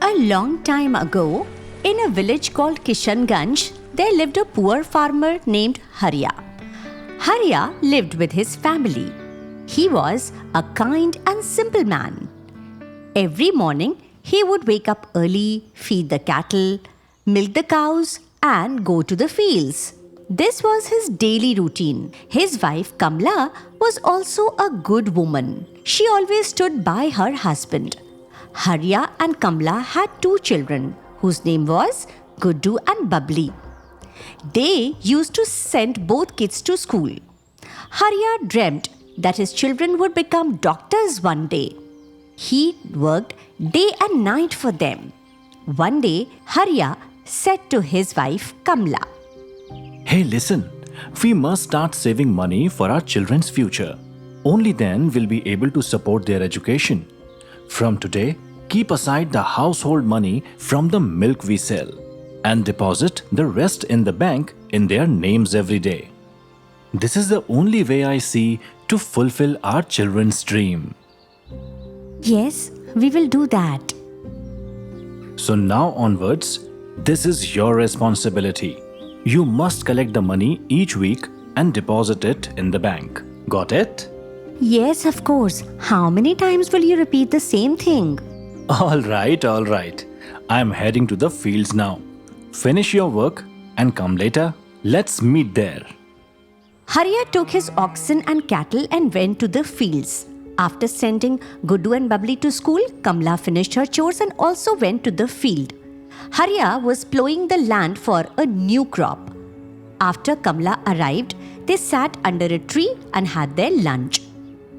A long time ago, in a village called Kishanganj, there lived a poor farmer named Harya. Harya lived with his family. He was a kind and simple man. Every morning, he would wake up early, feed the cattle, milk the cows, and go to the fields. This was his daily routine. His wife Kamla was also a good woman. She always stood by her husband. Harya and Kamla had two children, whose name was Guddu and Babli. They used to send both kids to school. Harya dreamt that his children would become doctors one day. He worked day and night for them. One day, Harya said to his wife Kamla, Hey, listen, we must start saving money for our children's future. Only then we'll be able to support their education. From today, keep aside the household money from the milk we sell and deposit the rest in the bank in their names every day. This is the only way I see to fulfill our children's dream. Yes, we will do that. So now onwards, this is your responsibility. You must collect the money each week and deposit it in the bank. Got it? Yes, of course. How many times will you repeat the same thing? All right. I'm heading to the fields now. Finish your work and come later. Let's meet there. Harya took his oxen and cattle and went to the fields. After sending Guddu and Babli to school, Kamla finished her chores and also went to the field. Harya was plowing the land for a new crop. After Kamla arrived, they sat under a tree and had their lunch.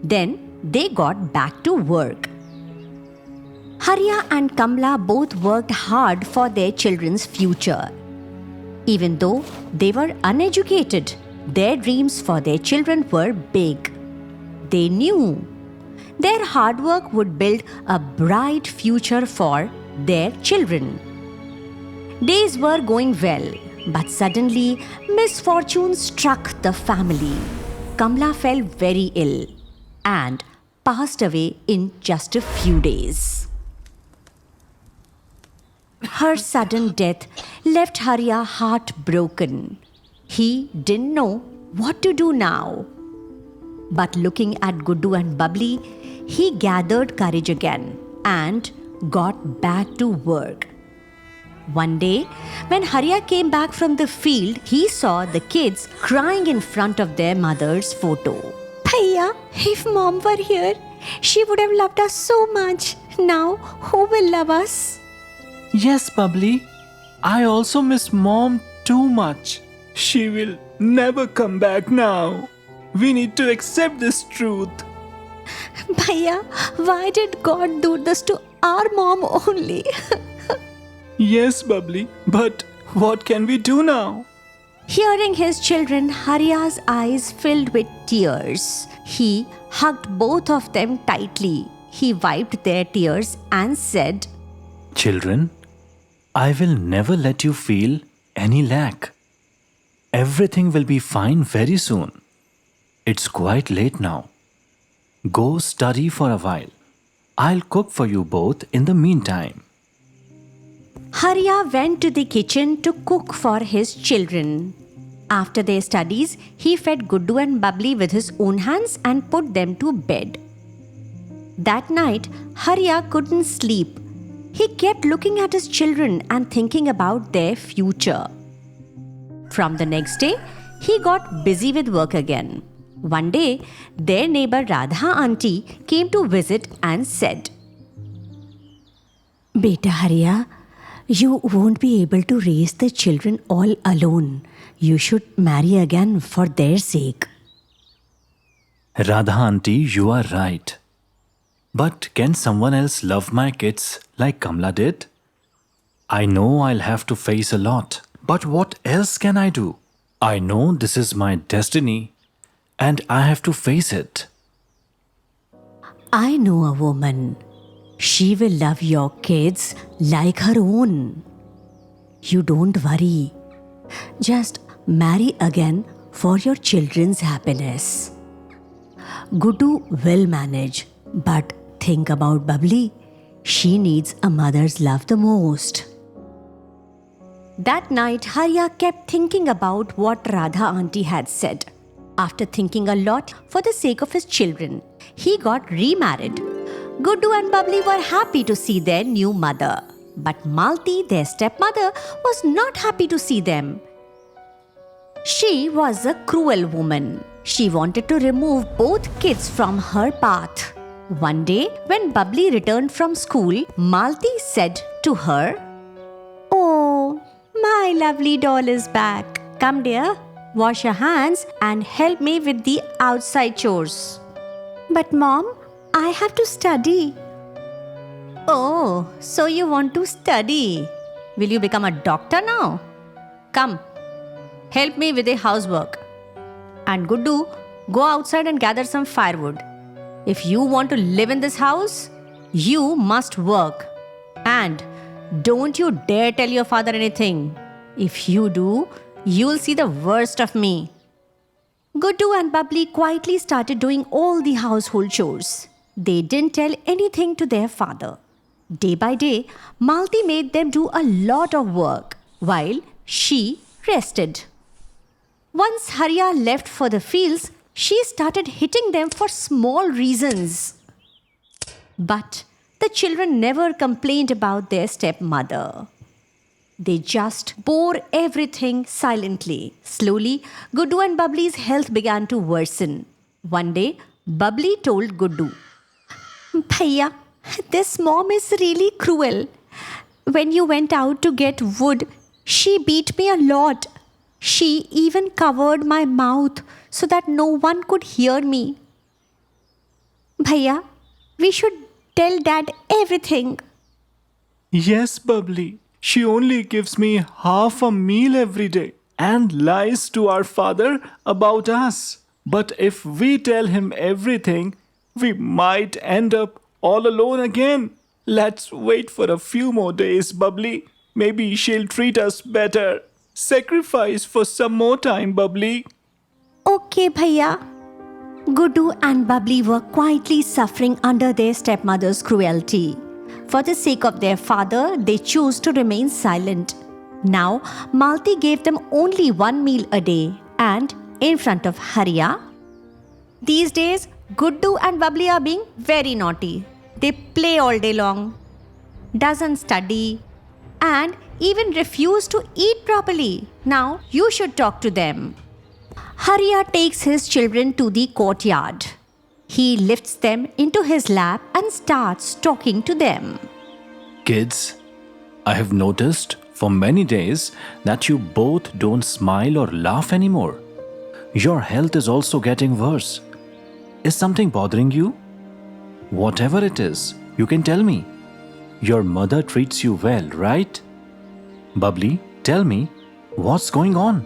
Then they got back to work. Harya and Kamla both worked hard for their children's future. Even though they were uneducated, their dreams for their children were big. They knew their hard work would build a bright future for their children. Days were going well, but suddenly misfortune struck the family. Kamla fell very ill and passed away in just a few days. Her sudden death left Harya heartbroken. He didn't know what to do now. But looking at Guddu and Babli, he gathered courage again and got back to work. One day, when Harya came back from the field, he saw the kids crying in front of their mother's photo. Bhaiya, if mom were here, she would have loved us so much. Now, who will love us? Yes, Babli. I also miss Mom too much. She will never come back now. We need to accept this truth. Bhaiya, why did God do this to our mom only? Yes, Babli. But what can we do now? Hearing his children, Harya's eyes filled with tears. He hugged both of them tightly. He wiped their tears and said, Children, I will never let you feel any lack. Everything will be fine very soon. It's quite late now. Go study for a while. I'll cook for you both in the meantime. Harya went to the kitchen to cook for his children. After their studies, he fed Guddu and Babli with his own hands and put them to bed. That night, Harya couldn't sleep. He kept looking at his children and thinking about their future. From the next day, he got busy with work again. One day, their neighbor Radha auntie came to visit and said, Beta Harya, you won't be able to raise the children all alone. You should marry again for their sake. Radha auntie, you are right. But can someone else love my kids like Kamla did? I know I'll have to face a lot, but what else can I do? I know this is my destiny and I have to face it. I know a woman. She will love your kids like her own. You don't worry. Just marry again for your children's happiness. Guddu will manage, but think about Babli. She needs a mother's love the most. That night, Harya kept thinking about what Radha auntie had said. After thinking a lot for the sake of his children, he got remarried. Guddu and Bubbly were happy to see their new mother. But Malti, their stepmother, was not happy to see them. She was a cruel woman. She wanted to remove both kids from her path. One day, when Bubbly returned from school, Malti said to her, "Oh, my lovely doll is back. Come, dear, wash your hands and help me with the outside chores." "But Mom, I have to study." "Oh, so you want to study? Will you become a doctor now? Come, help me with the housework. And Guddu, go outside and gather some firewood. If you want to live in this house, you must work. And don't you dare tell your father anything. If you do, you'll see the worst of me." Guddu and Bubbly quietly started doing all the household chores. They didn't tell anything to their father. Day by day, Malti made them do a lot of work while she rested. Once Harya left for the fields, she started hitting them for small reasons. But the children never complained about their stepmother. They just bore everything silently. Slowly, Guddu and Bubbly's health began to worsen. One day, Bubbly told Guddu, "Bhaiya, this mom is really cruel. When you went out to get wood, she beat me a lot. She even covered my mouth so that no one could hear me. Bhaiya, we should tell Dad everything." Yes, Bubbly. She only gives me half a meal every day and lies to our father about us. But if we tell him everything, we might end up all alone again. Let's wait for a few more days, Bubbly. Maybe she'll treat us better. Sacrifice for some more time, Bubbly. "Okay, Bhaiya." Guddu and Bubbly were quietly suffering under their stepmother's cruelty. For the sake of their father, they chose to remain silent. Now, Malti gave them only one meal a day and in front of Harya. These days, Guddu and Bubbly are being very naughty. They play all day long, doesn't study, and even refuse to eat properly. Now, you should talk to them. Harya takes his children to the courtyard. He lifts them into his lap and starts talking to them. Kids, I have noticed for many days that you both don't smile or laugh anymore. Your health is also getting worse. Is something bothering you? Whatever it is, you can tell me. Your mother treats you well, right? Bubbly, tell me, what's going on?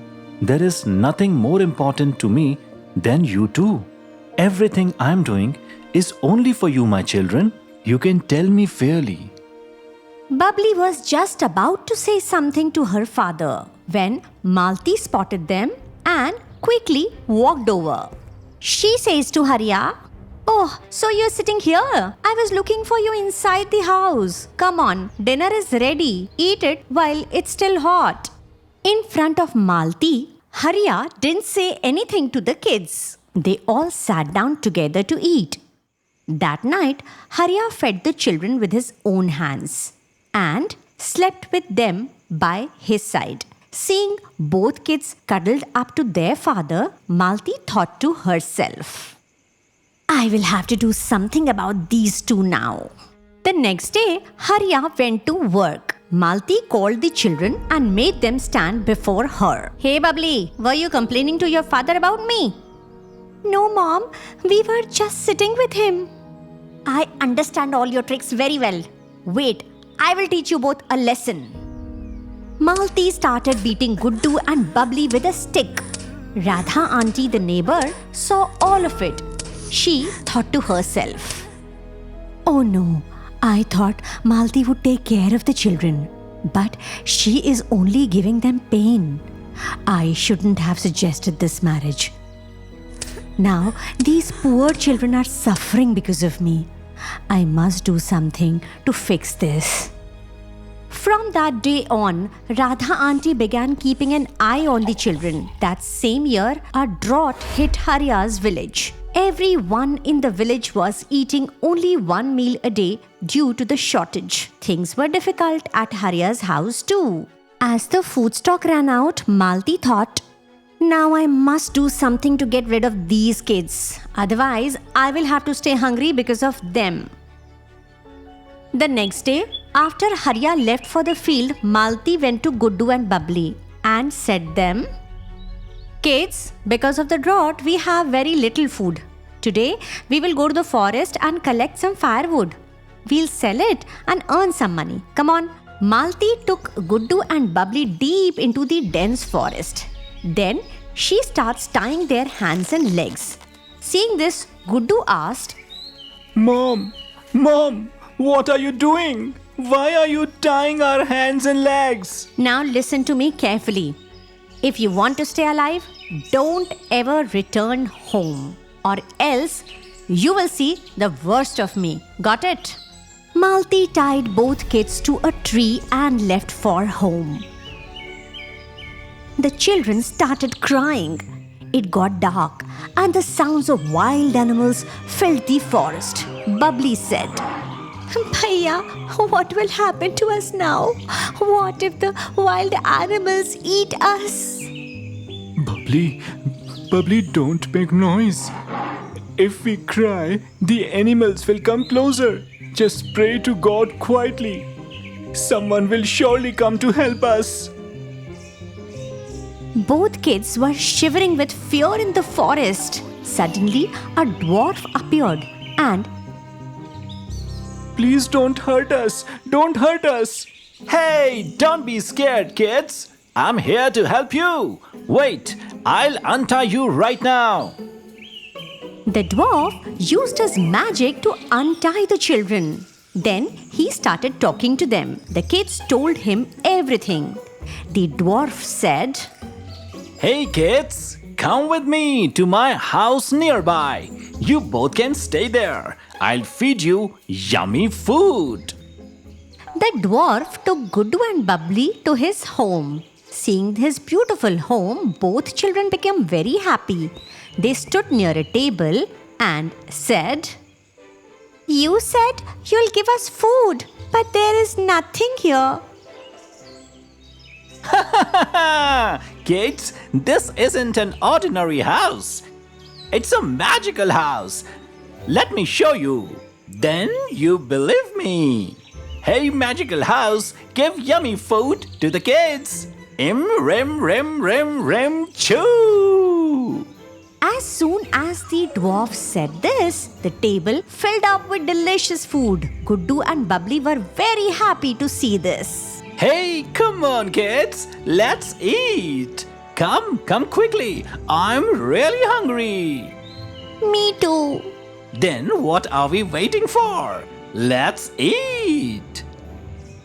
There is nothing more important to me than you two. Everything I'm doing is only for you, my children. You can tell me fairly. Bubbly was just about to say something to her father when Malti spotted them and quickly walked over. She says to Harya, "Oh, so you're sitting here? I was looking for you inside the house. Come on, dinner is ready. Eat it while it's still hot." In front of Malti, Harya didn't say anything to the kids. They all sat down together to eat. That night, Harya fed the children with his own hands and slept with them by his side. Seeing both kids cuddled up to their father, Malti thought to herself, "I will have to do something about these two now." The next day, Harya went to work. Malti called the children and made them stand before her. "Hey, Bubbly, were you complaining to your father about me?" "No, Mom. We were just sitting with him." "I understand all your tricks very well. Wait, I will teach you both a lesson." Malti started beating Guddu and Bubbly with a stick. Radha auntie, the neighbor, saw all of it. She thought to herself, "Oh no, I thought Malti would take care of the children, but she is only giving them pain. I shouldn't have suggested this marriage. Now these poor children are suffering because of me. I must do something to fix this. From that day on, Radha auntie began keeping an eye on the children. That same year, a drought hit Harya's village. Everyone in the village was eating only one meal a day due to the shortage. Things were difficult at Harya's house too. As the food stock ran out, Malti thought, now I must do something to get rid of these kids. Otherwise, I will have to stay hungry because of them. The next day, after Harya left for the field, Malti went to Guddu and Bubbly and said them, kids, because of the drought, we have very little food. Today, we will go to the forest and collect some firewood. We'll sell it and earn some money. Come on. Malti took Guddu and Bubbly deep into the dense forest. Then she starts tying their hands and legs. Seeing this, Guddu asked, Mom, what are you doing? Why are you tying our hands and legs? now listen to me carefully. If you want to stay alive, don't ever return home, or else you will see the worst of me. Got it? Malti tied both kids to a tree and left for home. The children started crying. It got dark and the sounds of wild animals filled the forest. Bubbly said, Bhaiya, what will happen to us now? What if the wild animals eat us? Bubbly, don't make noise. If we cry, the animals will come closer. Just pray to God quietly. Someone will surely come to help us. Both kids were shivering with fear in the forest. Suddenly, a dwarf appeared and, Please don't hurt us. Don't hurt us. Hey, don't be scared, kids. I'm here to help you. Wait, I'll untie you right now. the dwarf used his magic to untie the children. Then he started talking to them. The kids told him everything. The dwarf said, Hey, kids, come with me to my house nearby. You both can stay there. I'll feed you yummy food. The dwarf took Guddu and Bubbly to his home. Seeing his beautiful home, both children became very happy. They stood near a table and said, You said you'll give us food, but there is nothing here. Kids, this isn't an ordinary house. It's a magical house. Let me show you. Then you believe me. Hey, magical house, give yummy food to the kids. Im, rim, rim, rim, rim, choo. As soon as the dwarf said this, the table filled up with delicious food. Guddu and Bubbly were very happy to see this. Hey, come on, kids. Let's eat. Come quickly. I'm really hungry. Me too. Then what are we waiting for? Let's eat.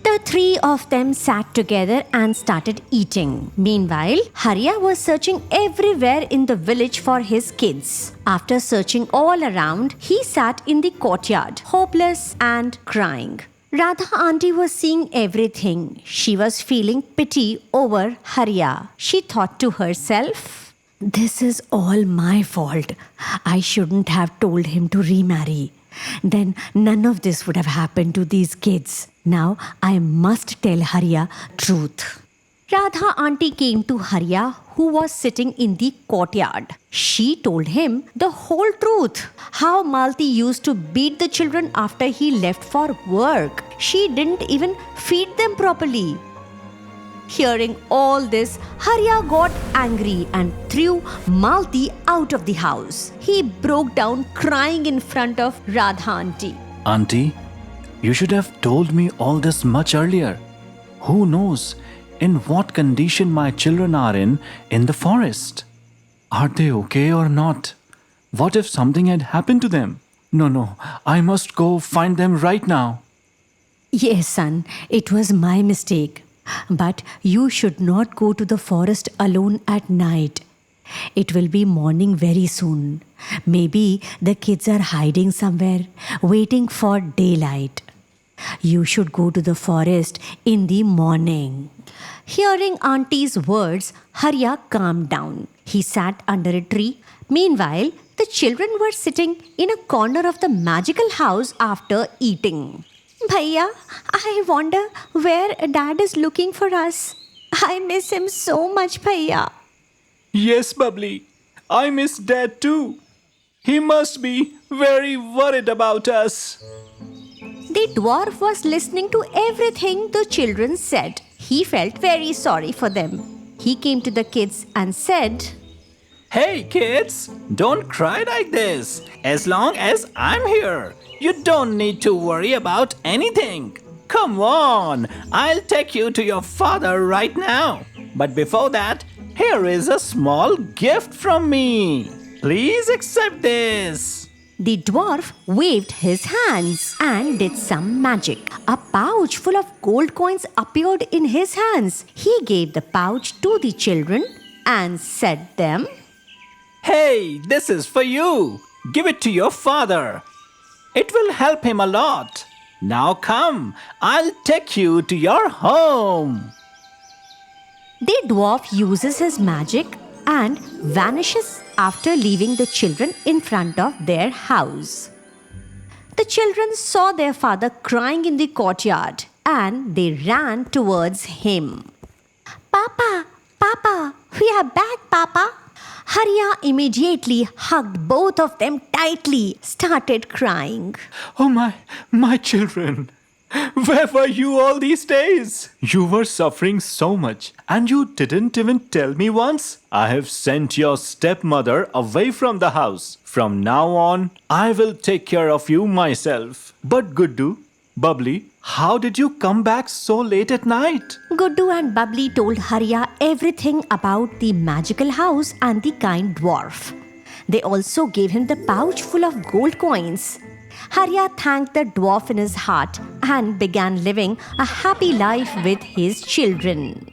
The three of them sat together and started eating. Meanwhile, Harya was searching everywhere in the village for his kids. After searching all around, he sat in the courtyard, hopeless and crying. Radha auntie was seeing everything. She was feeling pity over Harya. She thought to herself, This is all my fault. I shouldn't have told him to remarry. Then none of this would have happened to these kids. Now I must tell Harya truth. Radha auntie came to Harya, who was sitting in the courtyard. She told him the whole truth. How Malti used to beat the children after he left for work. She didn't even feed them properly. Hearing all this, Harya got angry and threw Malti out of the house. He broke down crying in front of Radha auntie. Auntie, you should have told me all this much earlier. Who knows in what condition my children are in the forest? Are they okay or not? What if something had happened to them? No, I must go find them right now. Yes, son, it was my mistake. But you should not go to the forest alone at night. It will be morning very soon. Maybe the kids are hiding somewhere, waiting for daylight. You should go to the forest in the morning. Hearing Auntie's words, Harya calmed down. He sat under a tree. Meanwhile, the children were sitting in a corner of the magical house after eating. Bhaiya, I wonder where Dad is looking for us. I miss him so much, Bhaiya. Yes, Bubbly. I miss Dad too. He must be very worried about us. The dwarf was listening to everything the children said. He felt very sorry for them. He came to the kids and said, Hey kids, don't cry like this. As long as I'm here, you don't need to worry about anything. Come on, I'll take you to your father right now. But before that, here is a small gift from me. Please accept this. The dwarf waved his hands and did some magic. A pouch full of gold coins appeared in his hands. He gave the pouch to the children and said them, Hey, this is for you. Give it to your father. It will help him a lot. Now come, I'll take you to your home. The dwarf uses his magic and vanishes after leaving the children in front of their house. The children saw their father crying in the courtyard and they ran towards him. Papa, Papa, we are back, Papa. Harya immediately hugged both of them tightly, started crying. Oh my children. Where were you all these days? You were suffering so much and you didn't even tell me once. I have sent your stepmother away from the house. From now on, I will take care of you myself. But Guddu, Bubbly, how did you come back so late at night? Guddu and Bubbly told Harya everything about the magical house and the kind dwarf. They also gave him the pouch full of gold coins. Harya thanked the dwarf in his heart and began living a happy life with his children.